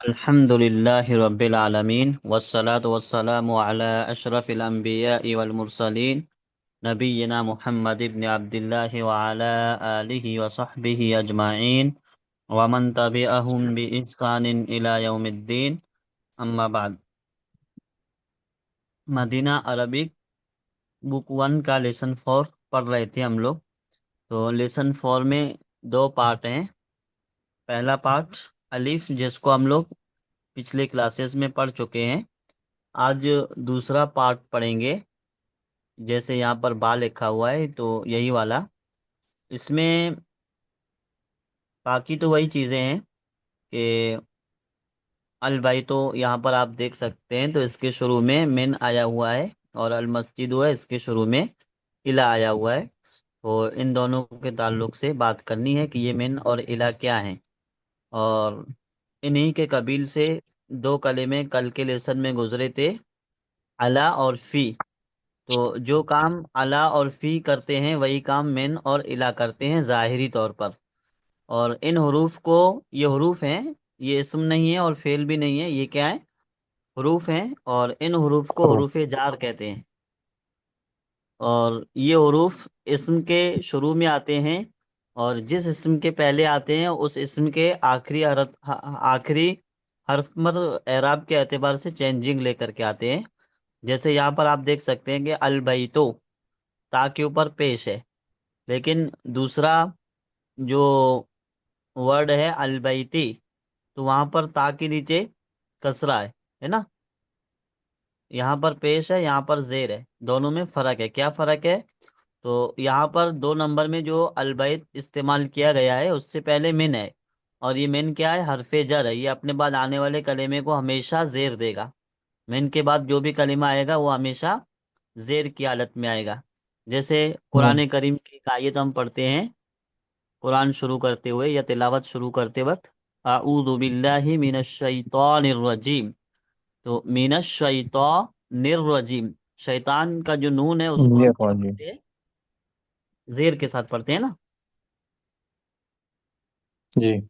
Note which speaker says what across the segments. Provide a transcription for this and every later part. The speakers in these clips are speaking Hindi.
Speaker 1: अल्हम्दुलिल्लाहि रब्बिल आलमीन वस्सलातु वस्सलामु अला अशरफिल अंबियाइ वल मुरसलीन नबिय्यिना मुहम्मद इब्न अब्दिल्लाह व अला आलिहि व सहबिहि अजमाइन व मन तबिअहुम बि इहसानिन इला यौमिद्दीन। अम्मा बाद। मदीना अरबिक बुक 1 का लेसन 4 पढ़ रहे थे हम लोग। तो लेसन 4 में दो पार्ट हैं। पहला पार्ट अलिफ, जिसको हम लोग पिछले क्लासेस में पढ़ चुके हैं। आज दूसरा पार्ट पढ़ेंगे। जैसे यहाँ पर बा लिखा हुआ है तो यही वाला। इसमें बाकी तो वही चीज़ें हैं कि अल भाई तो यहाँ पर आप देख सकते हैं, तो इसके शुरू में मिन आया हुआ है और अल मस्जिद हुआ है, इसके शुरू में इला आया हुआ है। तो इन दोनों के ताल्लुक से बात करनी है कि ये मिन और इला क्या हैं। और इन्हीं के कबील से दो कलिमे कल के लेसन में गुजरे थे, अला और फी। तो जो काम अला और फी करते हैं वही काम मिन और इला करते हैं ज़ाहिरी तौर पर। और इन हरूफ को, ये हरूफ हैं, ये इस्म नहीं है और फेल भी नहीं है, ये क्या है, हरूफ हैं। और इन हरूफ को
Speaker 2: हाँ।
Speaker 1: हरूफ जार कहते हैं। और ये हरूफ इस्म के शुरू में आते हैं, और जिस इस्म के पहले आते हैं उस इस्म के आखिरी हर्फ मतलब एराब के एतबार से चेंजिंग लेकर के आते हैं। जैसे यहाँ पर आप देख सकते हैं कि अल बैतो ता के ऊपर पेश है, लेकिन दूसरा जो वर्ड है अलबैती, तो वहां पर ता के नीचे कसरा है ना। यहाँ पर पेश है, यहाँ पर जेर है, दोनों में फर्क है। क्या फर्क है? तो यहाँ पर 2 नंबर में जो अलबैत इस्तेमाल किया गया है उससे पहले मिन है, और ये मिन क्या है, हरफे जर है। ये अपने बाद आने वाले कलेमे को हमेशा जेर देगा। मिन के बाद जो भी कलिमा आएगा वो हमेशा जेर की हालत में आएगा। जैसे
Speaker 2: हम्म।
Speaker 1: कुरान करीम की एक आयत हम पढ़ते हैं कुरान शुरू करते हुए या तिलावत शुरू करते वक्त, अऊज़ु बिल्लाहि मिनश शैतानिर रजीम। तो मिनश शैतानिर रजीम, शैतान का जो नून है उसको
Speaker 2: ये
Speaker 1: हम क्या
Speaker 2: कौन जी?
Speaker 1: पढ़ते हैं, जेर के साथ पढ़ते हैं ना।
Speaker 2: जी।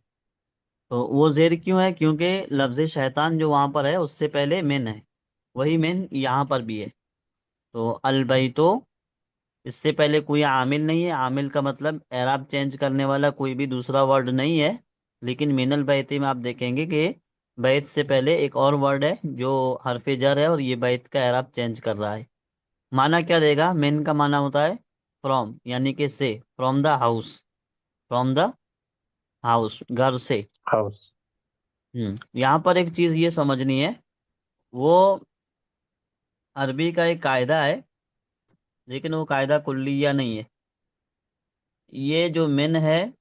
Speaker 1: तो वो जेर क्यों है? क्योंकि लफ्ज शैतान जो वहां पर है उससे पहले मिन है, वही मिन यहाँ पर भी है। तो अलबैतो, इससे पहले कोई आमिल नहीं है। आमिल का मतलब एराब चेंज करने वाला कोई भी दूसरा वर्ड नहीं है। लेकिन मिनल बैती में आप देखेंगे कि बैत से पहले एक और वर्ड है जो हरफ जर है, और ये बैत का एराब चेंज कर रहा है। माना क्या देगा? मिन का माना होता है फ्रॉम, यानी कि से, from the house, from the house, घर से।
Speaker 2: हाउस।
Speaker 1: यहाँ पर एक चीज ये समझनी है, वो अरबी का एक कायदा है, लेकिन वो कायदा कुल्लिया नहीं है। ये जो मिन है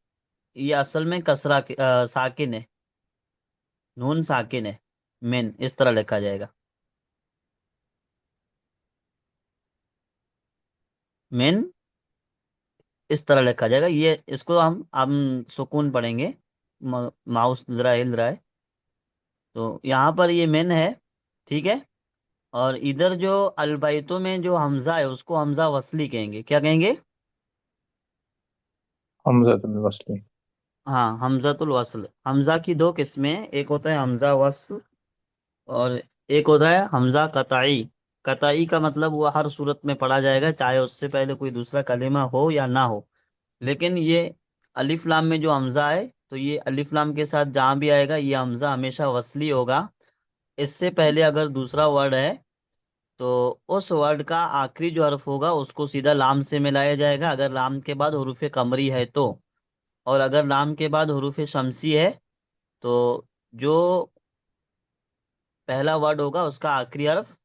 Speaker 1: ये असल में साकिन है, नून साकिन है। मिन इस तरह लिखा जाएगा, मिन इस तरह लिखा जाएगा। ये इसको हम सुकून पढ़ेंगे। माउस जरा हिल रहा है। तो यहाँ पर ये मिन है, ठीक है। और इधर जो अलबाइतों में जो हमजा है उसको हमजा वसली कहेंगे। क्या कहेंगे?
Speaker 2: हमज़तुल वस्ली।
Speaker 1: हाँ, हमजातुल वस्ल। हमजा की दो किस्में हैं, एक होता है हमजा वस्ल और एक होता है हमजा कतई। कतई का मतलब वो हर सूरत में पढ़ा जाएगा, चाहे उससे पहले कोई दूसरा कलिमा हो या ना हो। लेकिन ये अलिफ लाम में जो हमजा है, तो ये अलिफ लाम के साथ जहाँ भी आएगा ये हमजा हमेशा वसली होगा। इससे पहले अगर दूसरा वर्ड है तो उस वर्ड का आखिरी जो हर्फ होगा उसको सीधा लाम से मिलाया जाएगा, अगर लाम के बाद हुरूफ कमरी है तो। और अगर लाम के बाद हुरूफ शमसी है तो जो पहला वर्ड होगा उसका आखिरी हर्फ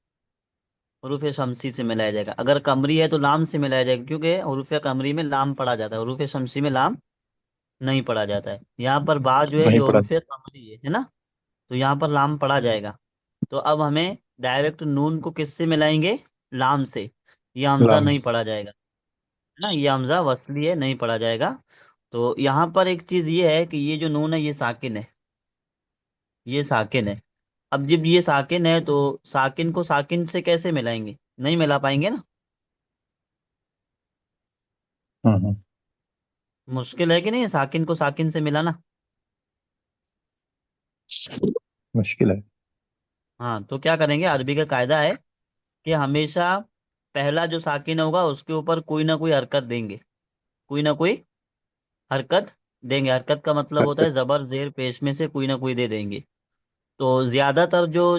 Speaker 1: हरूफ शमसी से मिलाया जाएगा। अगर कमरी है तो लाम से मिलाया जाएगा, क्योंकि हरूफ कमरी में लाम पढ़ा जाता है, हरूफ शमसी में लाम नहीं पढ़ा जाता है। यहाँ पर बा जो है
Speaker 2: नहीं
Speaker 1: ये
Speaker 2: पढ़ा।
Speaker 1: हरूफ कमरी है ना, तो यहाँ पर लाम पढ़ा जाएगा। तो अब हमें डायरेक्ट नून को किससे मिलाएंगे? लाम से। ये हमजा
Speaker 2: लाम।
Speaker 1: नहीं पढ़ा जाएगा, है ना, ये हमजा वसली है, नहीं पढ़ा जाएगा। तो यहाँ पर एक चीज ये है कि ये जो नून है ये साकिन है, ये साकिन है। अब जब ये साकिन है तो साकिन को साकिन से कैसे मिलाएंगे? नहीं मिला पाएंगे ना।
Speaker 2: हम्म।
Speaker 1: मुश्किल है कि नहीं साकिन को साकिन से मिलाना?
Speaker 2: मुश्किल है।
Speaker 1: हाँ, तो क्या करेंगे, अरबी का कायदा है कि हमेशा पहला जो साकिन होगा उसके ऊपर कोई ना कोई हरकत देंगे, कोई ना कोई हरकत देंगे। हरकत का मतलब होता है
Speaker 2: हरकत।
Speaker 1: जबर जेर पेश में से कोई ना कोई दे देंगे। तो ज्यादातर जो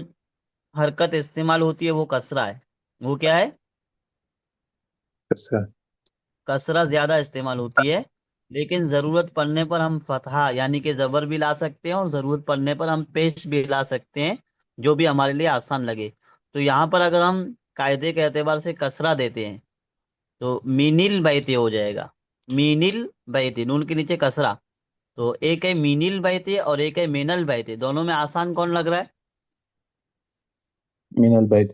Speaker 1: हरकत इस्तेमाल होती है वो कसरा है। वो क्या है?
Speaker 2: कसरा।
Speaker 1: कसरा ज्यादा इस्तेमाल होती है। लेकिन जरूरत पड़ने पर हम फतहा यानी कि जबर भी ला सकते हैं, और जरूरत पड़ने पर हम पेश भी ला सकते हैं, जो भी हमारे लिए आसान लगे। तो यहाँ पर अगर हम कायदे के एतबार से कसरा देते हैं तो मीनिल बैते हो जाएगा। मीनिल बैते, नून के नीचे कसरा। तो एक है मीनिल बैते और एक है मीनल बैते, दोनों में आसान कौन लग रहा है?
Speaker 2: मिनल बैत।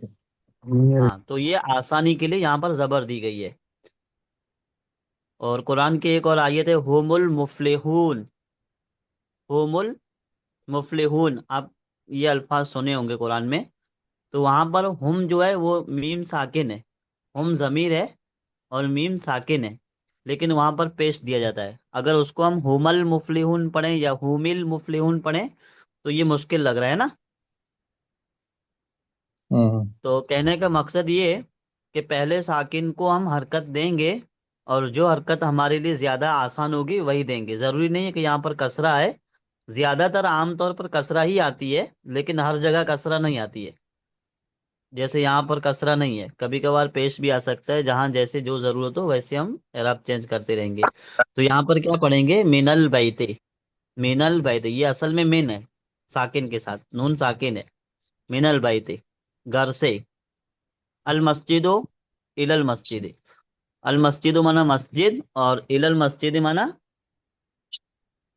Speaker 1: हाँ, तो ये आसानी के लिए यहाँ पर जबर दी गई है। और कुरान की एक और आयत है, हुमुल मुफलिहून। हुमुल मुफलिहून, आप ये अल्फाज सुने होंगे कुरान में। तो वहां पर हुम जो है वो मीम साकिन है। हुम जमीर है और मीम साकिन है, लेकिन वहां पर पेश दिया जाता है। अगर उसको हम हुमल मुफलिहून पढ़ें या हुमिल मुफलिहून पढ़ें तो ये मुश्किल लग रहा है ना।
Speaker 2: हम्म।
Speaker 1: तो कहने का मकसद ये है कि पहले साकिन को हम हरकत देंगे, और जो हरकत हमारे लिए ज्यादा आसान होगी वही देंगे। जरूरी नहीं है कि यहाँ पर कसरा है। ज्यादातर आमतौर पर कसरा ही आती है, लेकिन हर जगह कसरा नहीं आती है। जैसे यहाँ पर कसरा नहीं है, कभी कभार पेश भी आ सकता है। जहाँ जैसे जो जरूरत हो वैसे हम एराब चेंज करते रहेंगे। तो यहाँ पर क्या पढ़ेंगे, मिनल बैते। मिनल बैते, ये असल में मिन है, साकिन के साथ, नून साकिन है। मिनल बैते, घर से। अल मस्जिदो इलल मस्जिद। अल मस्जिदो माना मस्जिद, और इलल मस्जिद माना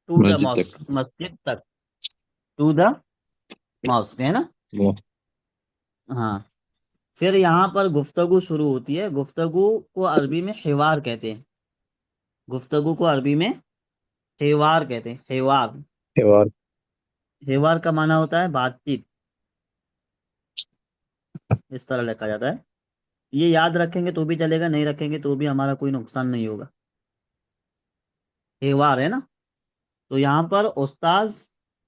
Speaker 1: टू द
Speaker 2: मस्जिद
Speaker 1: मॉस्क,
Speaker 2: तक।
Speaker 1: मस्जिद तक। टू द मॉस्क है ना।
Speaker 2: वो।
Speaker 1: हाँ। फिर यहाँ पर गुफ्तगू शुरू होती है। गुफ्तगू को अरबी में हिवार कहते हैं। गुफ्तगू को अरबी में हिवार कहते हैं, हिवार।
Speaker 2: त्योहार।
Speaker 1: हिवार का माना होता है बातचीत। इस तरह लिखा जाता है। ये याद रखेंगे तो भी चलेगा, नहीं रखेंगे तो भी हमारा कोई नुकसान नहीं होगा। हिवार है ना। तो यहाँ पर उस्ताज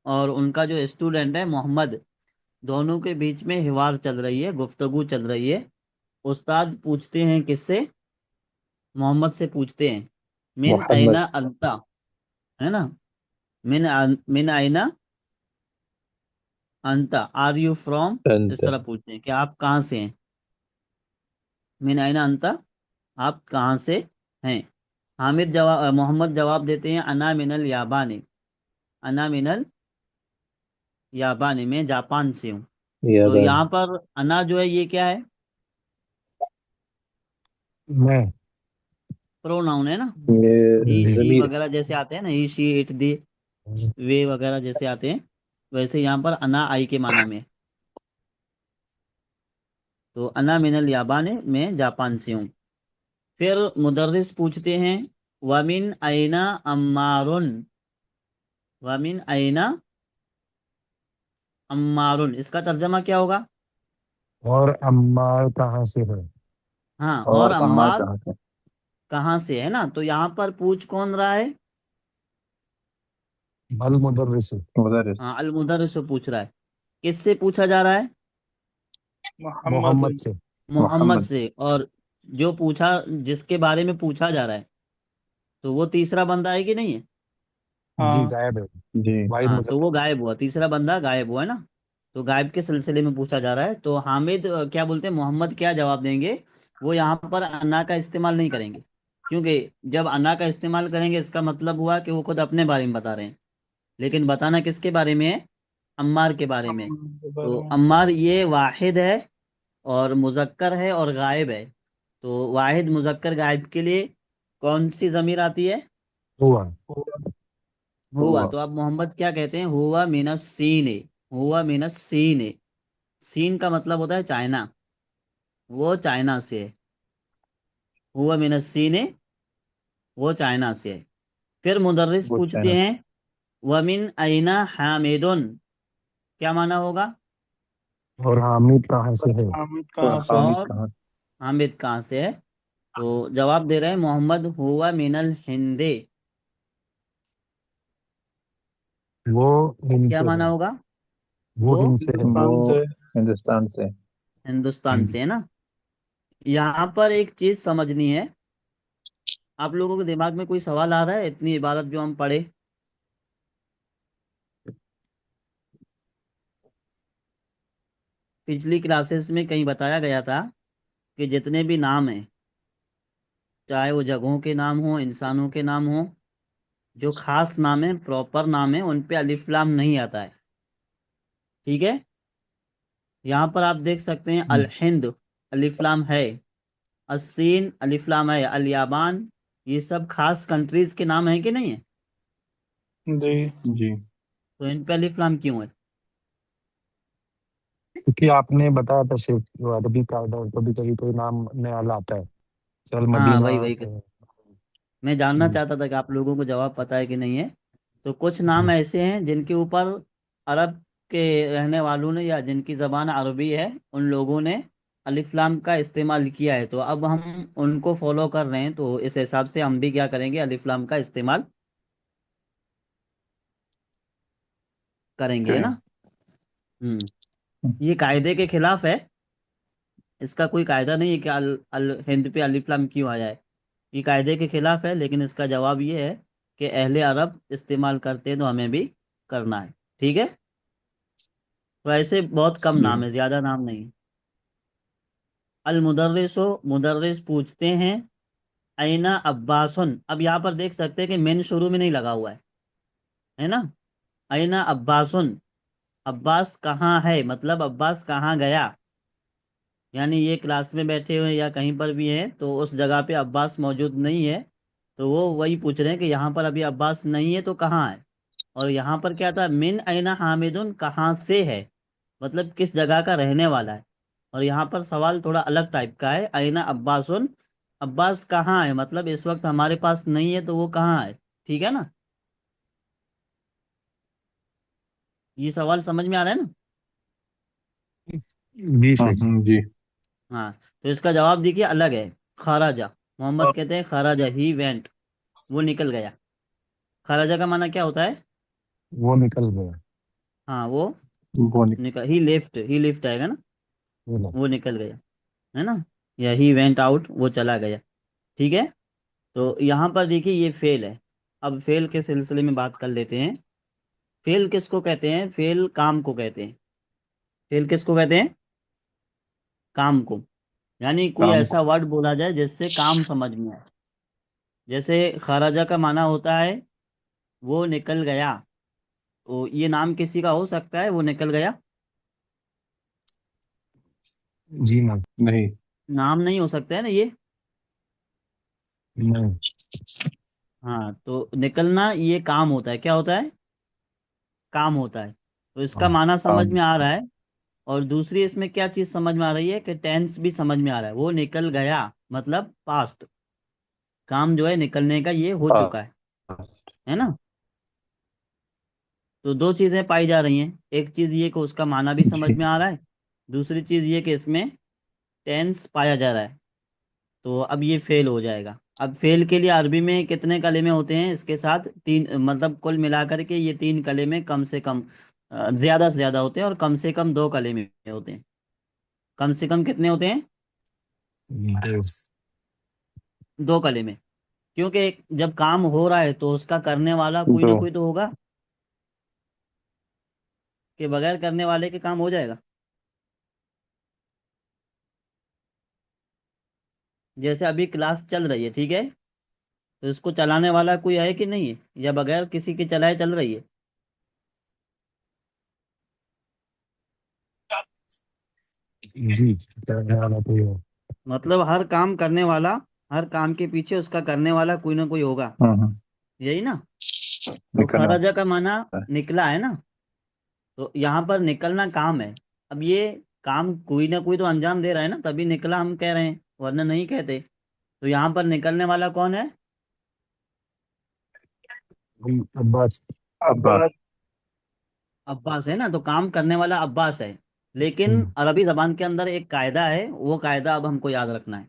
Speaker 1: और उनका जो स्टूडेंट है मोहम्मद, दोनों के बीच में हिवार चल रही है, गुफ्तगू चल रही है। उस्ताद पूछते हैं किससे? मोहम्मद से पूछते हैं, मिन
Speaker 2: मोहम्मद।
Speaker 1: आइना अंता, है ना। मिन आइना अंता, आर यू फ्रॉम।
Speaker 2: अंत।
Speaker 1: इस तरह पूछते हैं कि आप कहाँ से हैं। मिन आइना अंता, आप कहाँ से हैं। मोहम्मद जवाब देते हैं, अना मिनल याबानी। अना मिनल याबानी, मैं जापान से हूँ। तो
Speaker 2: याबान।
Speaker 1: यहाँ पर अना जो है ये क्या है?
Speaker 3: मैं।
Speaker 1: प्रोनाउन है ना।
Speaker 2: ये
Speaker 1: ही शी
Speaker 2: जमीर।
Speaker 1: वगैरह जैसे आते हैं ना, ही शी इट दी, वे वगैरह जैसे आते हैं, वैसे यहाँ पर अना आई के माना में है। तो अना मिनल याबान, मैं जापान से हूँ। फिर मुदर्रिस पूछते हैं, वमिन आइना अम्मारुन। वमिन आइना अम्मारुन, इसका तर्जमा क्या होगा?
Speaker 3: और अम्मार कहाँ से है?
Speaker 1: हाँ, और
Speaker 2: और अम्मार
Speaker 1: अम्मार
Speaker 2: कहाँ से?
Speaker 1: कहाँ से है ना। तो यहाँ पर पूछ कौन रहा है?
Speaker 3: बल मुदर्रिस।
Speaker 2: मुदर्रिस।
Speaker 1: हाँ, अल मुदर्रिस से पूछ रहा है। किससे पूछा जा रहा है?
Speaker 3: मोहम्मद से।
Speaker 1: मोहम्मद
Speaker 2: मोहम्मद
Speaker 1: से।
Speaker 2: से।
Speaker 1: और जो पूछा, जिसके बारे में पूछा जा रहा है, तो वो तीसरा बंदा है कि नहीं है?
Speaker 3: जी
Speaker 4: हाँ।
Speaker 3: गायब है।
Speaker 2: जी।
Speaker 3: वाहिद
Speaker 1: हाँ, तो
Speaker 3: मुदर्रिस।
Speaker 1: वो गायब हुआ, तीसरा बंदा गायब हुआ है ना। तो गायब के सिलसिले में पूछा जा रहा है। तो हामिद क्या बोलते हैं, मोहम्मद क्या जवाब देंगे? वो यहाँ पर अन्ना का इस्तेमाल नहीं करेंगे, क्योंकि जब अन्ना का इस्तेमाल करेंगे इसका मतलब हुआ कि वो खुद अपने बारे में बता रहे हैं। लेकिन बताना किसके बारे में है? अम्मार के बारे में।
Speaker 4: के
Speaker 1: तो
Speaker 4: बारे में।
Speaker 1: अम्मार ये वाहिद है, और मुजक्कर है, और गायब है। तो वाहिद मुजक्कर गायब के लिए कौन सी जमीर आती है?
Speaker 3: हुआ।
Speaker 4: हुआ।
Speaker 1: हुआ।
Speaker 2: हुआ।
Speaker 1: तो अब मोहम्मद क्या कहते हैं, हुआ मिनस सीन। हुआ मिनस सीन। सीन का मतलब होता है चाइना। वो चाइना से है। हुआ मिनस सीन, वो चाइना से है। फिर मुदर्रिस
Speaker 2: वो
Speaker 1: पूछते
Speaker 2: चाइना से।
Speaker 1: हैं, वमिन अइना हामिदुन, क्या माना होगा?
Speaker 3: और हामिद कहाँ से है?
Speaker 4: हामिद
Speaker 2: और
Speaker 4: कहाँ से है?
Speaker 2: हामिद
Speaker 1: और
Speaker 2: कहाँ?
Speaker 1: हामिद कहाँ से है? तो जवाब दे रहे हैं, मोहम्मद हुआ मिनल हिंदे।
Speaker 3: वो हिंद
Speaker 1: क्या
Speaker 3: से
Speaker 1: माना
Speaker 3: है।
Speaker 1: होगा?
Speaker 3: वो
Speaker 1: वो
Speaker 3: हिंद से है।
Speaker 2: वो
Speaker 4: हिंदुस्तान से।
Speaker 2: हिंदुस्तान से।
Speaker 1: हिंदुस्तान से है ना। यहाँ पर एक चीज समझनी है। आप लोगों के दिमाग में कोई सवाल आ रहा है इतनी इबारत जो हम पढ़े? पिछली क्लासेस में कहीं बताया गया था कि जितने भी नाम हैं, चाहे वो जगहों के नाम हो, इंसानों के नाम हो, जो खास नाम है, प्रॉपर नाम है, उन पे अलिफ लाम नहीं आता है। ठीक है। यहाँ पर आप देख सकते हैं अल हिंद अलिफ लाम है, अस्सीन अलिफ लाम है, अल याबान, ये सब खास कंट्रीज के नाम है कि नहीं है?
Speaker 4: जी।
Speaker 2: जी।
Speaker 1: तो इन पे अलिफ लाम क्यों है?
Speaker 3: क्योंकि आपने बताया था सिर्फ जो अरबी का कभी कभी कोई नाम नया लाता है। चल
Speaker 1: हाँ,
Speaker 3: मदीना।
Speaker 1: वही वही मैं जानना
Speaker 3: हम्म,
Speaker 1: चाहता था कि आप लोगों को जवाब पता है कि नहीं है। तो कुछ नाम ऐसे हैं जिनके ऊपर अरब के रहने वालों ने, या जिनकी ज़बान अरबी है, उन लोगों ने अलिफ लाम का इस्तेमाल किया है। तो अब हम उनको फॉलो कर रहे हैं, तो इस हिसाब से हम भी क्या करेंगे, अलिफ लाम का इस्तेमाल करेंगे, है
Speaker 2: करें।
Speaker 1: ना। ये कायदे के खिलाफ है। इसका कोई कायदा नहीं है कि अल अल हिंद पे अलिफ लाम क्यों आ जाए। ये कायदे के खिलाफ है, लेकिन इसका जवाब ये है कि अहले अरब इस्तेमाल करते हैं तो हमें भी करना है। ठीक है। तो ऐसे बहुत कम
Speaker 2: जी।
Speaker 1: नाम है, ज्यादा नाम नहीं। अल मुदर्रिसो, मुदर्रिस पूछते हैं, ऐना अब्बासुन। अब यहाँ पर देख सकते हैं कि मेन शुरू में नहीं लगा हुआ है ना। ऐना अब्बासुन, अब्बास कहाँ है, मतलब अब्बास कहाँ गया। यानी ये क्लास में बैठे हुए या कहीं पर भी हैं तो उस जगह पे अब्बास मौजूद नहीं है। तो वो वही पूछ रहे हैं कि यहाँ पर अभी अब्बास नहीं है तो कहाँ है। और यहाँ पर क्या था, मिन ऐना हामिदुन, कहाँ से है, मतलब किस जगह का रहने वाला है। और यहाँ पर सवाल थोड़ा अलग टाइप का है, ऐना अब्बासुन, अब्बास कहाँ है, मतलब इस वक्त हमारे पास नहीं है तो वो कहाँ है। ठीक है ना। ये सवाल समझ में आ रहा है ना।
Speaker 3: जी सर जी।
Speaker 2: जी।
Speaker 1: हाँ। तो इसका जवाब देखिए अलग है। खराजा, मोहम्मद कहते हैं खराजा, ही वेंट, वो निकल गया। खराजा का माना क्या होता है?
Speaker 3: वो निकल गया।
Speaker 1: हाँ, वो
Speaker 2: वो नहीं।
Speaker 1: निकल, ही लेफ्ट आएगा ना।
Speaker 3: ये लो।
Speaker 1: वो निकल गया, है ना। या ही वेंट आउट, वो चला गया। ठीक है। तो यहाँ पर देखिए ये फेल है। अब फेल के सिलसिले में बात कर लेते हैं। फेल किसको कहते हैं? फेल काम को कहते हैं। फेल किसको कहते हैं? काम को। यानी कोई
Speaker 2: काम
Speaker 1: ऐसा
Speaker 2: को।
Speaker 1: वर्ड बोला जाए जिससे काम समझ में आए। जैसे खराजा का माना होता है वो निकल गया। तो ये नाम किसी का हो सकता है, वो निकल गया।
Speaker 3: जी नहीं।
Speaker 2: नहीं।
Speaker 1: नाम नहीं हो सकता है ना ये।
Speaker 3: नहीं।
Speaker 1: हाँ, तो निकलना ये काम होता है, क्या होता है? काम होता है। तो इसका
Speaker 3: हाँ।
Speaker 1: माना समझ
Speaker 2: काम।
Speaker 1: में आ रहा है। और दूसरी इसमें क्या चीज समझ में आ रही है कि टेंस भी समझ में आ रहा है, वो निकल गया मतलब पास्ट। काम जो है निकलने का ये हो चुका
Speaker 2: पास्ट।
Speaker 1: है ना। तो दो चीजें पाई जा रही हैं, एक चीज ये कि उसका माना भी समझ
Speaker 2: जी।
Speaker 1: में आ रहा है, दूसरी चीज ये कि इसमें टेंस पाया जा रहा है। तो अब ये फेल हो जाएगा। अब फेल के लिए अरबी में कितने कलेमे होते हैं इसके साथ? तीन, मतलब कुल मिलाकर के ये तीन कलेमे कम से कम, ज्यादा से ज्यादा होते हैं, और कम से कम दो कलेमे होते हैं। कम से कम कितने होते हैं?
Speaker 3: देश।
Speaker 1: दो कलेमे। क्योंकि जब काम हो रहा है तो उसका करने वाला कोई
Speaker 2: दो।
Speaker 1: ना कोई तो होगा, कि बगैर करने वाले के काम हो जाएगा। जैसे अभी क्लास चल रही है, ठीक है, तो इसको चलाने वाला कोई है कि नहीं है, या बगैर किसी के चलाए चल रही है?
Speaker 3: जी करने वाला कोई है।
Speaker 1: मतलब हर काम करने वाला, हर काम के पीछे उसका करने वाला कोई ना कोई होगा। यही ना। तो
Speaker 2: निकलना
Speaker 1: खराजा का माना
Speaker 2: है।
Speaker 1: निकला है ना। तो यहाँ पर निकलना काम है। अब ये काम कोई ना कोई तो अंजाम दे रहा है ना, तभी निकला हम कह रहे हैं, वरना नहीं कहते। तो यहाँ पर निकलने वाला कौन है?
Speaker 3: अब्बास।
Speaker 2: अब्बास।
Speaker 4: अब्बास।
Speaker 1: अब्बास है ना। तो काम करने वाला अब्बास है। लेकिन
Speaker 3: हम्म,
Speaker 1: अरबी जबान के अंदर एक कायदा है, वो कायदा अब हमको याद रखना है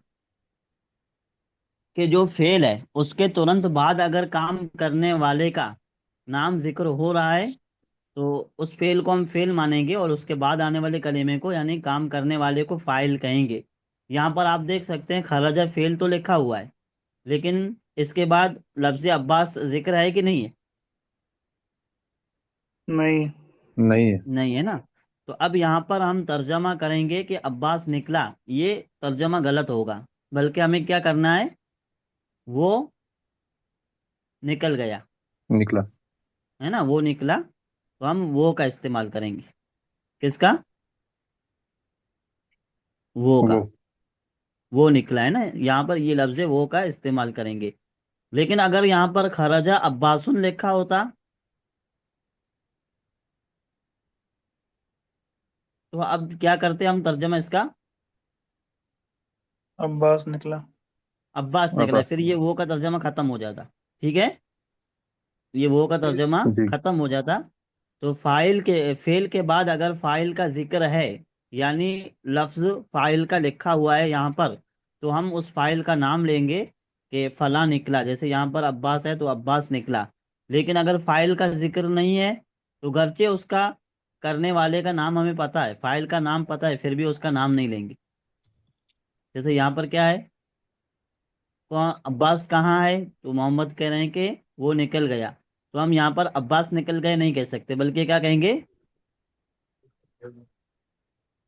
Speaker 1: कि जो फेल है उसके तुरंत बाद अगर काम करने वाले का नाम जिक्र हो रहा है तो उस फेल को हम फेल मानेंगे और उसके बाद आने वाले कलीमे को यानी काम करने वाले को फाइल कहेंगे। यहाँ पर आप देख सकते हैं खरजा फेल तो लिखा हुआ है, लेकिन इसके बाद लफ्ज अब्बास जिक्र है कि नहीं है?
Speaker 4: नहीं।
Speaker 2: नहीं है।
Speaker 1: नहीं है ना। तो अब यहाँ पर हम तर्जमा करेंगे कि अब्बास निकला, ये तर्जमा गलत होगा। बल्कि हमें क्या करना है, वो निकल गया,
Speaker 2: निकला।
Speaker 1: है ना, वो निकला। तो हम वो का इस्तेमाल करेंगे। किसका? वो का।
Speaker 2: वो।
Speaker 1: वो निकला है ना, यहाँ पर ये लफ्ज वो का इस्तेमाल करेंगे। लेकिन अगर यहाँ पर खरजा अब्बासुन लिखा होता तो अब क्या करते हम तर्जमा इसका?
Speaker 4: अब्बास निकला।
Speaker 1: अब्बास
Speaker 2: अब
Speaker 1: निकला, फिर ये वो का तर्जमा खत्म हो जाता। ठीक है, ये वो का तर्जमा
Speaker 2: जी।
Speaker 1: खत्म हो जाता। तो फाइल के फेल के बाद अगर फाइल का जिक्र है, यानी लफ्ज फाइल का लिखा हुआ है यहाँ पर, तो हम उस फाइल का नाम लेंगे कि फला निकला। जैसे यहाँ पर अब्बास है तो अब्बास निकला। लेकिन अगर फाइल का जिक्र नहीं है, तो गर्चे उसका करने वाले का नाम हमें पता है, फाइल का नाम पता है, फिर भी उसका नाम नहीं लेंगे। जैसे यहाँ पर क्या है, तो अब्बास कहाँ है, तो मोहम्मद कह रहे हैं कि वो निकल गया। तो हम यहाँ पर अब्बास निकल गए नहीं कह सकते, बल्कि क्या कहेंगे,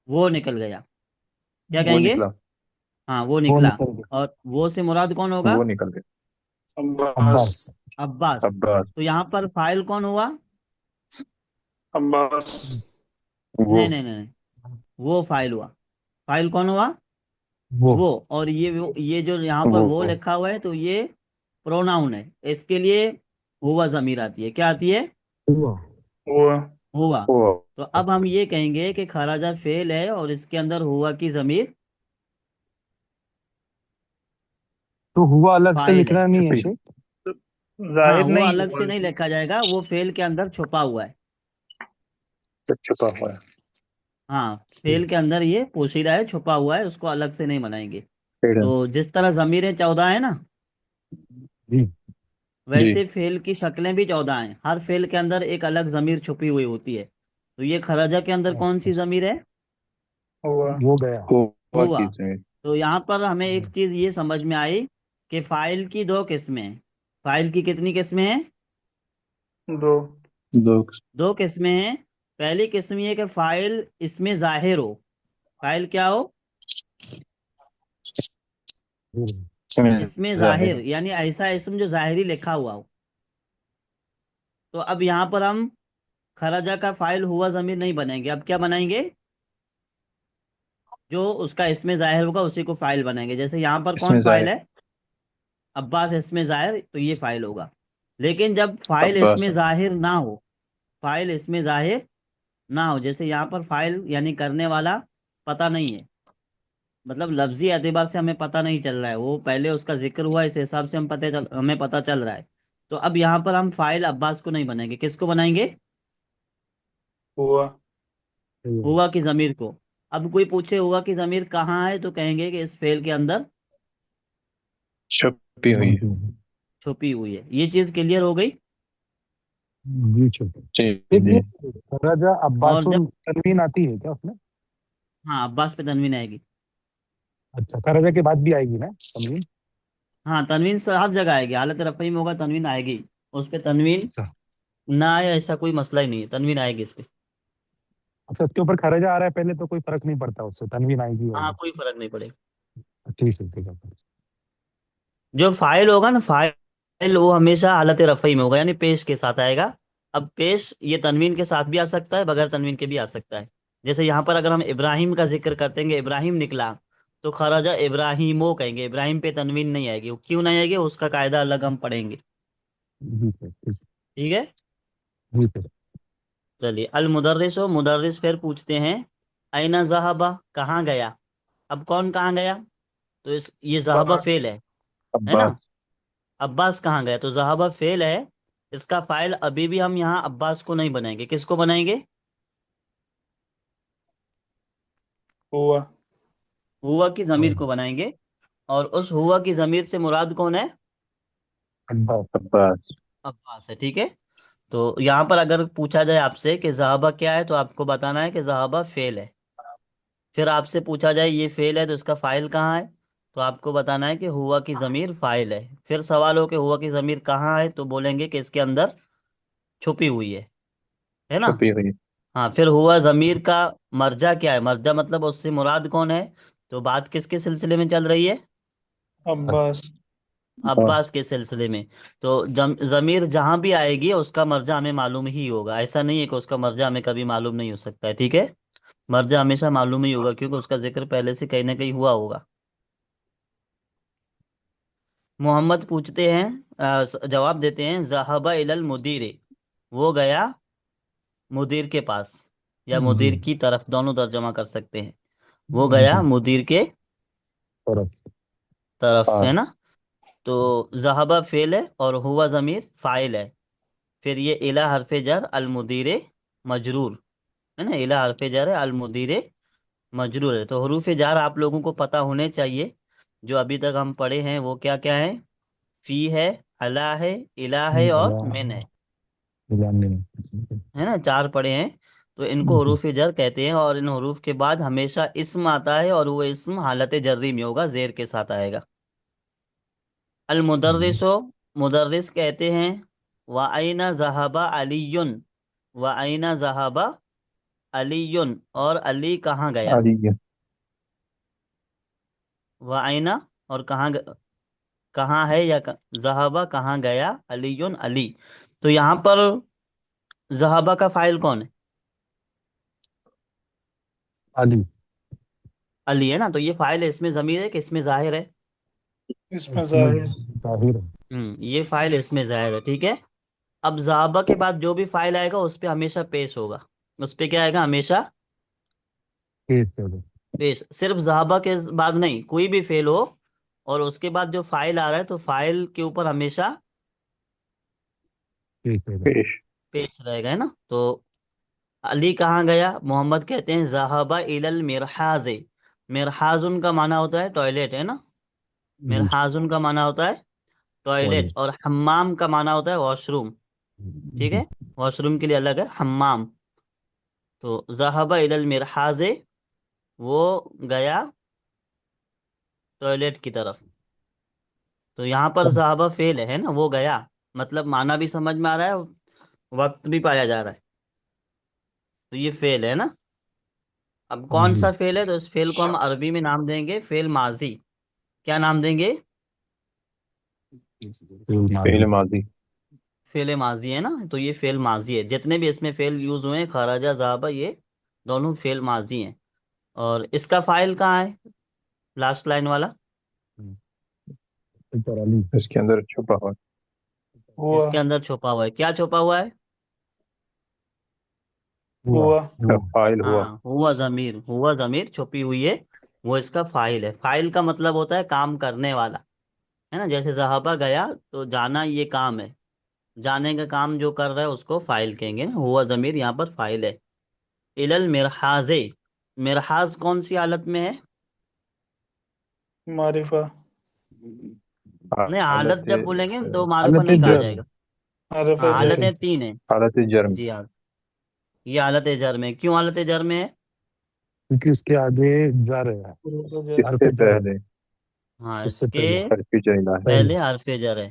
Speaker 1: वो निकल गया। क्या
Speaker 2: वो
Speaker 1: कहेंगे?
Speaker 2: निकला।
Speaker 1: हाँ, वो
Speaker 3: वो
Speaker 1: निकला।
Speaker 3: निकल गया।
Speaker 1: और वो से मुराद कौन होगा?
Speaker 2: वो निकल गया।
Speaker 4: अब्बास।
Speaker 3: अब्बास।
Speaker 1: अब्बास।
Speaker 2: अब्बास।
Speaker 1: तो यहाँ पर फाइल कौन हुआ?
Speaker 4: अब्बास।
Speaker 2: वो।
Speaker 1: नहीं नहीं नहीं नहीं, वो फाइल हुआ। फाइल कौन हुआ?
Speaker 3: वो
Speaker 1: वो। और ये जो यहाँ पर
Speaker 2: वो।
Speaker 1: वो लिखा हुआ है, तो ये प्रोनाउन है। इसके लिए हुआ जमीर आती है। क्या आती है?
Speaker 3: हुआ।
Speaker 4: हुआ।
Speaker 1: हुआ।
Speaker 2: वो।
Speaker 1: तो अब हम ये कहेंगे कि खराजा फेल है और इसके अंदर हुआ की जमीर
Speaker 3: तो हुआ अलग से
Speaker 1: फाइल है।
Speaker 3: लिखना नहीं है
Speaker 2: छुपी।
Speaker 3: शेख।
Speaker 1: हाँ,
Speaker 4: जाहिर
Speaker 1: वो
Speaker 4: नहीं
Speaker 1: अलग
Speaker 4: हुआ।
Speaker 1: से नहीं लिखा जाएगा, वो फेल के अंदर छुपा हुआ है।
Speaker 2: तो छुपा हुआ है।
Speaker 1: हाँ, फेल के अंदर ये पोशीदा है, छुपा हुआ है, उसको अलग से नहीं बनाएंगे।
Speaker 2: हिडन।
Speaker 1: तो जिस तरह जमीरें 14 है ना,
Speaker 3: जी।
Speaker 2: जी।
Speaker 1: वैसे फेल की शक्लें भी 14 हैं। हर फेल के अंदर एक अलग जमीर छुपी हुई होती है। तो ये खराजा के अंदर कौन सी जमीर है?
Speaker 4: हुआ।
Speaker 3: वो गया।
Speaker 2: हुआ
Speaker 1: हुआ।
Speaker 2: की जमीन।
Speaker 1: तो यहाँ पर हमें एक चीज ये समझ में आई कि फाइल की दो किस्में हैं। फाइल की कितनी किस्में हैं?
Speaker 4: दो।
Speaker 2: दो।
Speaker 1: दो किस्में हैं। पहली किस्म ये कि फाइल इसमें जाहिर हो। फाइल क्या हो?
Speaker 2: इसमें
Speaker 1: इसमें
Speaker 2: जाहिर।
Speaker 1: जाहिर, यानी ऐसा इसम जो जाहिरी लिखा हुआ हो। तो अब यहाँ पर हम खराजा का फाइल हुआ जमीर नहीं बनाएंगे, अब क्या बनाएंगे, जो उसका इसमें जाहिर होगा उसी को फाइल बनाएंगे। जैसे यहाँ पर
Speaker 2: इसमें
Speaker 1: कौन फाइल
Speaker 2: जाहिर।
Speaker 1: है? अब्बास इसमें जाहिर, तो ये फाइल होगा। लेकिन जब फाइल
Speaker 2: अब्बास
Speaker 1: इसमें
Speaker 2: है।
Speaker 1: जाहिर ना हो, फाइल इसमें जाहिर ना हो, जैसे यहाँ पर फाइल यानी करने वाला पता नहीं है, मतलब लफ्जी एतबार से हमें पता नहीं चल रहा है, वो पहले उसका जिक्र हुआ, इस हिसाब से हमें पता चल रहा है। तो अब यहाँ पर हम फाइल अब्बास को नहीं बनाएंगे, किसको बनाएंगे?
Speaker 4: हुआ।
Speaker 1: हुआ की जमीर को। अब कोई पूछे हुआ की जमीर कहाँ है, तो कहेंगे कि इस फेल के अंदर
Speaker 2: छुपी हुई है।
Speaker 1: छुपी हुई है। ये चीज क्लियर हो गई।
Speaker 3: जी छोटे।
Speaker 2: जी।
Speaker 3: एक
Speaker 2: जी।
Speaker 3: ये राजा
Speaker 1: और जब,
Speaker 3: अब्बासुल तनवीन आती है क्या उसमें?
Speaker 1: हाँ, अब्बास पे तनवीन आएगी।
Speaker 3: अच्छा, खराजा के बाद भी आएगी ना तनवीन?
Speaker 1: हाँ, तनवीन से हर जगह आएगी, हालत रफ़ई में होगा तनवीन आएगी। उस पे तनवीन
Speaker 3: अच्छा।
Speaker 1: ना आए ऐसा कोई मसला ही नहीं है, तनवीन आएगी इस पे।
Speaker 3: अच्छा, उसके ऊपर खराजा आ रहा है पहले तो कोई फर्क नहीं पड़ता, उससे तनवीन आएगी
Speaker 1: हाँ,
Speaker 3: आएगी।
Speaker 1: कोई फर्क नहीं पड़ेगा।
Speaker 3: ठीक है ठीक है।
Speaker 1: जो फाइल होगा ना, फाइल वो हमेशा हालत रफ़ई में होगा, यानी पेश के साथ आएगा। अब पेश ये तनवीन के साथ भी आ सकता है, बगैर तनवीन के भी आ सकता है। जैसे यहाँ पर अगर हम इब्राहिम का जिक्र करते हैं, इब्राहिम निकला, तो खराजा इब्राहिमो कहेंगे, इब्राहिम पे तनवीन नहीं आएगी। वो क्यों नहीं आएगी, उसका कायदा अलग हम पढ़ेंगे।
Speaker 3: ठीक है ठीक
Speaker 1: ठीक है।
Speaker 3: है ठीक है।
Speaker 1: चलिए, अल मुदर्रिस हो, मुदर्रिस फिर पूछते हैं, ऐना ज़हाबा, कहाँ गया। अब कौन कहाँ गया, तो इस ये ज़हाबा
Speaker 4: बाहर।
Speaker 1: फेल है ना।
Speaker 2: अब्बास।
Speaker 1: अब्बास कहाँ गया, तो ज़हाबा फेल है। इसका फाइल अभी भी हम यहाँ अब्बास को नहीं बनाएंगे, किसको बनाएंगे?
Speaker 4: हुआ।
Speaker 1: हुआ की जमीर
Speaker 3: हाँ,
Speaker 1: को बनाएंगे। और उस हुआ की जमीर से मुराद कौन है?
Speaker 3: अब्बास।
Speaker 2: अब्बास।
Speaker 1: अब्बास है। ठीक है। तो यहाँ पर अगर पूछा जाए आपसे कि ज़हाबा क्या है, तो आपको बताना है कि ज़हाबा फेल है। फिर आपसे पूछा जाए ये फेल है तो इसका फाइल कहाँ है, तो आपको बताना है कि हुआ की ज़मीर फाइल है। फिर सवाल हो कि हुआ की ज़मीर कहाँ है, तो बोलेंगे कि इसके अंदर छुपी हुई है ना।
Speaker 2: छुपी हुई।
Speaker 1: हाँ, फिर हुआ ज़मीर का मर्जा क्या है, मर्जा मतलब उससे मुराद कौन है। तो बात किसके सिलसिले में चल रही है,
Speaker 4: अब्बास।
Speaker 2: बस।
Speaker 1: अब्बास के सिलसिले में। तो ज़मीर जहां भी आएगी उसका मर्जा हमें मालूम ही होगा, ऐसा नहीं है कि उसका मर्जा हमें कभी मालूम नहीं हो सकता है, ठीक है। मर्जा हमेशा मालूम ही होगा क्योंकि उसका जिक्र पहले से कहीं ना कहीं हुआ होगा। मोहम्मद पूछते हैं, जवाब देते हैं, ज़हाबा इलल मुदीर, वो गया मुदीर के पास, या
Speaker 3: जी।
Speaker 1: मुदीर की तरफ, दोनों तर्जमा कर सकते हैं। वो गया
Speaker 3: जी।
Speaker 1: मुदीर के
Speaker 3: तरफ।
Speaker 1: तरफ, है
Speaker 2: हाँ।
Speaker 1: ना। तो ज़हाबा फेल है और हुआ ज़मीर फाइल है। फिर ये इला हरफ जर अल मुदीर मजरूर, है ना, इला हरफ जर है, अल मुदीर मजरूर है। तो हरूफ जार आप लोगों को पता होने चाहिए, जो अभी तक हम पढ़े हैं वो क्या क्या है। फी है, अला है, इला है और मिन है। है ना, चार पढ़े हैं। तो इनको
Speaker 3: जी।
Speaker 1: हरूफ जर कहते हैं, और इन हरूफ के बाद हमेशा इस्म आता है, और वो इस्म हालत जर्री में होगा, जेर के साथ आएगा। अल मुदर्रिसो, मुदर्रिस कहते हैं। व आइना ज़हाबा अलीयुन, व आइना ज़हाबा अलीयुन, और अली कहाँ गया।
Speaker 2: अली।
Speaker 1: व आइना, और कहाँ है, या ज़हाबा कहाँ गया, अलीयुन अली। तो यहाँ पर ज़हाबा का फाइल कौन है,
Speaker 3: अली।
Speaker 1: अली, है ना। तो ये फाइल है, इसमें ज़मीर है कि इसमें ज़ाहिर है।
Speaker 4: इसमें
Speaker 3: इसमें
Speaker 4: जाहिर।
Speaker 3: ताहिर है।
Speaker 1: ये फाइल इसमें ज़ाहिर है, ठीक है। अब ज़हाबा के बाद जो भी फाइल आएगा उस पे हमेशा पेश होगा, उस पे क्या आएगा हमेशा
Speaker 3: केस कर
Speaker 1: पेश। सिर्फ ज़हाबा के बाद नहीं, कोई भी फेल हो और उसके बाद जो फाइल आ रहा है, तो फाइल के ऊपर हमेशा
Speaker 3: केस कर
Speaker 2: पेश।
Speaker 1: पेश रहेगा, है ना। तो अली कहाँ गया, मोहम्मद कहते हैं ज़हाबा इलल मिरहाज, मिरहाजुन का माना होता है टॉयलेट, है ना।
Speaker 3: जी।
Speaker 1: मिरहाजुन का माना होता है टॉयलेट,
Speaker 3: टॉयलेट।
Speaker 1: और हम्माम का माना होता है वॉशरूम, ठीक
Speaker 3: जी।
Speaker 1: है। वॉशरूम के लिए अलग है हम्माम। तो ज़हाबा इलल मिरहाज, वो गया टॉयलेट की तरफ। तो यहाँ पर ज़हाबा फेल है ना, वो गया, मतलब माना भी समझ में आ रहा है, वक्त भी पाया जा रहा है, तो ये फेल है ना। अब कौन
Speaker 3: जी।
Speaker 1: सा फेल है, तो इस फेल को हम अरबी में नाम देंगे फेल माजी। क्या नाम देंगे,
Speaker 3: फिर
Speaker 2: फेल
Speaker 3: माजी।
Speaker 2: माजी।
Speaker 1: फेल माजी, है ना। तो ये फेल माजी है, जितने भी इसमें फेल यूज हुए हैं, खराजा ज़हाबा, ये दोनों फेल माजी हैं। और इसका फाइल कहाँ है, लास्ट लाइन वाला,
Speaker 3: ऊपर अली।
Speaker 2: इसके अंदर छुपा हुआ।
Speaker 4: हुआ।
Speaker 1: इसके अंदर छुपा हुआ है, क्या छुपा हुआ है।
Speaker 3: हुआ।
Speaker 4: हुआ।
Speaker 3: हुआ।
Speaker 2: फाइल हुआ।
Speaker 1: हाँ, हुआ ज़मीर, हुआ ज़मीर छुपी हुई है, वो इसका फाइल है। फाइल का मतलब होता है काम करने वाला, है ना। जैसे ज़हाबा गया, तो जाना ये काम है, जाने का काम जो कर रहा है उसको फाइल कहेंगे ना। हुआ ज़मीर यहाँ पर फाइल है। इलल मिरहाजे, मिरहाज कौन सी हालत में है,
Speaker 4: मारिफा।
Speaker 1: नहीं हालत
Speaker 2: हालत
Speaker 1: जब बोलेंगे ना, तो मारिफा
Speaker 3: हालत
Speaker 1: नहीं कहा
Speaker 3: जर।
Speaker 1: जाएगा।
Speaker 4: हरफ
Speaker 1: हाँ,
Speaker 4: जर।
Speaker 1: हालतें तीन हैं।
Speaker 2: हालत जर्म।
Speaker 1: जी हाँ, ये हालत जर में, क्यों हालत जर में है।
Speaker 3: क्योंकि उसके आगे जर है।
Speaker 4: हरफ जर।
Speaker 3: हर पे
Speaker 2: इससे
Speaker 3: जर है।
Speaker 2: पहले
Speaker 1: हाँ,
Speaker 3: इससे
Speaker 1: इसके
Speaker 3: पहले।
Speaker 2: हरफी जैला है।
Speaker 3: पहले।
Speaker 1: पहले हरफ जर है।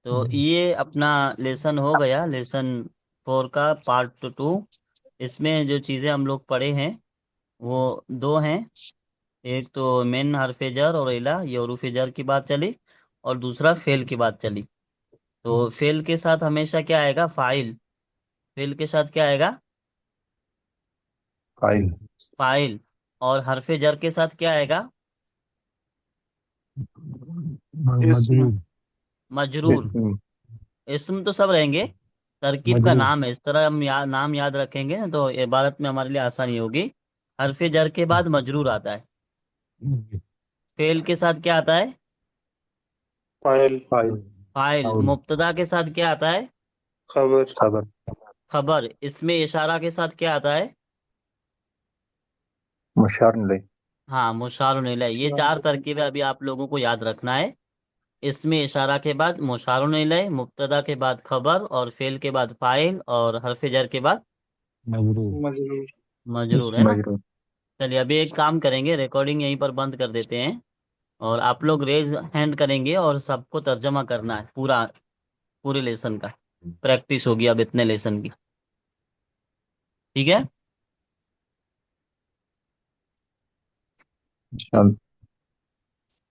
Speaker 1: तो ये अपना लेसन हो गया, लेसन 4 का पार्ट 2। इसमें जो चीज़ें हम लोग पढ़े हैं वो दो हैं। एक तो मेन हरफ जर और इला, ये हरूफ जर की बात चली, और दूसरा फेल की बात चली। तो फेल के साथ हमेशा क्या आएगा, फाइल। फेल के साथ क्या आएगा,
Speaker 2: फाइल।
Speaker 1: फाइल। और हरफ जर के साथ क्या आएगा,
Speaker 4: इस्म।
Speaker 3: मजरूर।
Speaker 1: मजरूर।
Speaker 2: इसम।
Speaker 1: इसम तो सब रहेंगे, तरकीब का
Speaker 3: मजरूर।
Speaker 1: नाम है, इस तरह हम नाम याद रखेंगे ना, तो इबारत में हमारे लिए आसानी होगी। हरफ जर के बाद मजरूर आता है। फेल के साथ क्या आता है,
Speaker 4: फाइल।
Speaker 2: फाइल।
Speaker 1: फाइल।
Speaker 3: फाउल।
Speaker 1: मुब्तदा के साथ क्या आता है,
Speaker 4: खबर।
Speaker 2: खबर।
Speaker 1: खबर। इसमें इशारा के साथ क्या आता है,
Speaker 2: मुशार ले।
Speaker 1: हाँ, मुशारुन इलैह। ये चार तरकीबें अभी आप लोगों को याद रखना है। इसमें इशारा के बाद मुशारुन इलैह, मुब्तदा के बाद खबर और फेल के बाद फाइल और हरफ जर के बाद
Speaker 3: मजरूर।
Speaker 4: मजरूर।
Speaker 1: मजरूर, है ना।
Speaker 2: मजरूर।
Speaker 1: चलिए अभी एक काम करेंगे, रिकॉर्डिंग यहीं पर बंद कर देते हैं और आप लोग रेज हैंड करेंगे और सबको तर्जमा करना है पूरा, पूरे लेसन का प्रैक्टिस होगी अब इतने लेसन की। ठीक है।
Speaker 2: चल